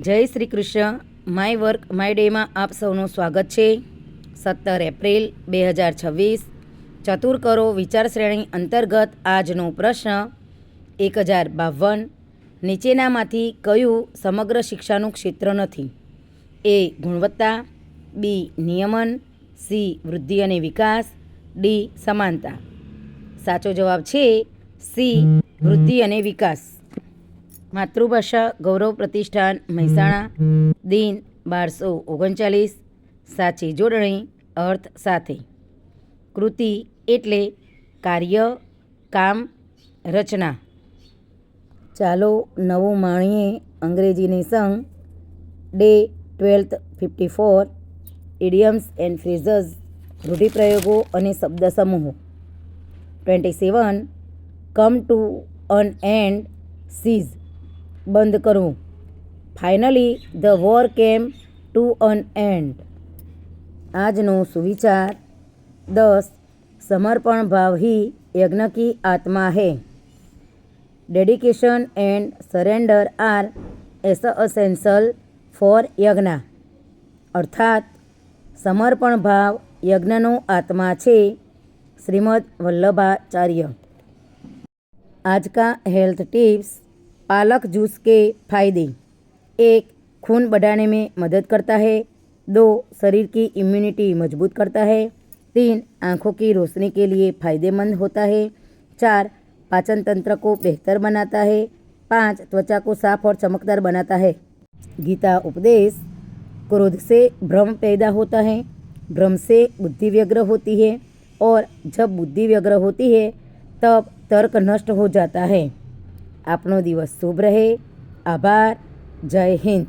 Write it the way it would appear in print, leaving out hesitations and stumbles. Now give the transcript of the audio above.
જય Shri Krishna. My work my ડેમાં આપ સૌનું સ્વાગત છે. 17 એપ્રિલ 2026 ચતુર કરો વિચાર શ્રેણી અંતર્ગત આજનો પ્રશ્ન 1052. નીચેનામાંથી કયું સમગ્ર શિક્ષાનું ક્ષેત્ર નથી? એ. ગુણવત્તા, બી. નિયમન, સી. વૃદ્ધિ અને વિકાસ, ડી. સમાનતા. સાચો જવાબ છે સી. વૃદ્ધિ અને વિકાસ. માતૃભાષા ગૌરવ પ્રતિષ્ઠાન, મહેસાણા. દિન 1239. સાચી જોડણી અર્થ સાથે. કૃતિ એટલે કાર્ય, કામ, રચના. ચાલો નવું માણીએ અંગ્રેજીની સંગ. ડે 1254. ઇડિયમ્સ એન્ડ ફ્રેઝર્સ, રૂઢિપ્રયોગો અને શબ્દ સમૂહો. 27. Come to an end, cease, બંધ કરવું. Finally the war came to an end. આજનો સુવિચાર. 10. समर्पण भाव ही यज्ञ की आत्मा है. Dedication and surrender are essential for yagya. अर्थात समर्पण भाव यज्ञनो आत्मा छे. श्रीमद वल्लभाचार्य. आज का हेल्थ टिप्स. पालक जूस के फायदे. 1. खून बढ़ाने में मदद करता है. 2. शरीर की इम्यूनिटी मजबूत करता है. 3. आँखों की रोशनी के लिए फ़ायदेमंद होता है. 4. पाचन तंत्र को बेहतर बनाता है. 5. त्वचा को साफ और चमकदार बनाता है. गीता उपदेश. क्रोध से भ्रम पैदा होता है. भ्रम से बुद्धि व्यग्र होती है और जब बुद्धि व्यग्र होती है तब तर्क नष्ट हो जाता है. आपनो दिवस शुभ रहे. आभार. जय हिंद.